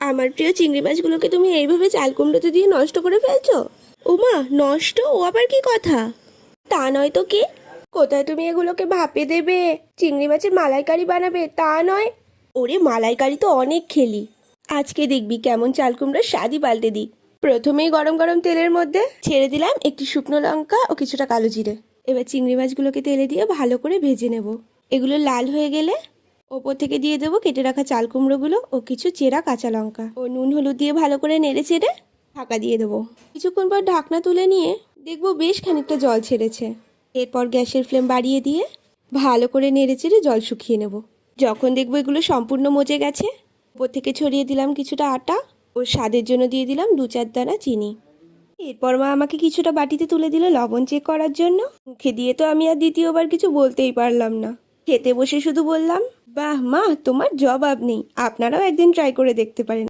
আমার প্রিয় চিংড়ি মাছগুলোকে তুমি এইভাবে চাল কুমড়োতে দিয়ে নষ্ট করে ফেলছো? ওমা, নষ্ট? ও আবার কি কথা? তা নয় তো কি? কোথায় তুমি এগুলোকে ভাপে দেবে, চিংড়ি মাছের মালাইকারি বানাবে তা নয়। ওরে, মালাইকারি তো অনেক খেলি। আজকে দেখবি কেমন চাল কুমড়োর স্বাদই পাল্টে দিই। প্রথমেই গরম গরম তেলের মধ্যে ছেড়ে দিলাম একটি শুকনো লঙ্কা ও কিছুটা কালো জিরে। এবার চিংড়ি মাছগুলোকে তেলে দিয়ে ভালো করে ভেজে নেব। এগুলো লাল হয়ে গেলে ওপর থেকে দিয়ে দেবো কেটে রাখা চাল কুমড়োগুলো ও কিছু চেরা কাঁচা লঙ্কা ও নুন হলুদ দিয়ে ভালো করে নেড়ে চেড়ে ঢাকা দিয়ে দেবো। কিছুক্ষণ পর ঢাকনা তুলে নিয়ে দেখবো বেশ খানিকটা জল ছেড়েছে। এরপর গ্যাসের ফ্লেম বাড়িয়ে দিয়ে ভালো করে নেড়ে চেড়ে জল শুকিয়ে নেব। যখন দেখবো এগুলো সম্পূর্ণ মজে গেছে, ওপর থেকে ছড়িয়ে দিলাম কিছুটা আটা ও স্বাদের জন্য দিয়ে দিলাম 2-4 দানা চিনি। এরপর মা আমাকে কিছুটা বাটিতে তুলে দিল লবণ চেক করার জন্য। মুখে দিয়ে তো আমি আর দ্বিতীয়বার কিছু বলতেই পারলাম না। খেতে বসে শুধু বললাম, বাহ মা, তোমার জবাব নেই। আপনারাও একদিন ট্রাই করে দেখতে পারেন।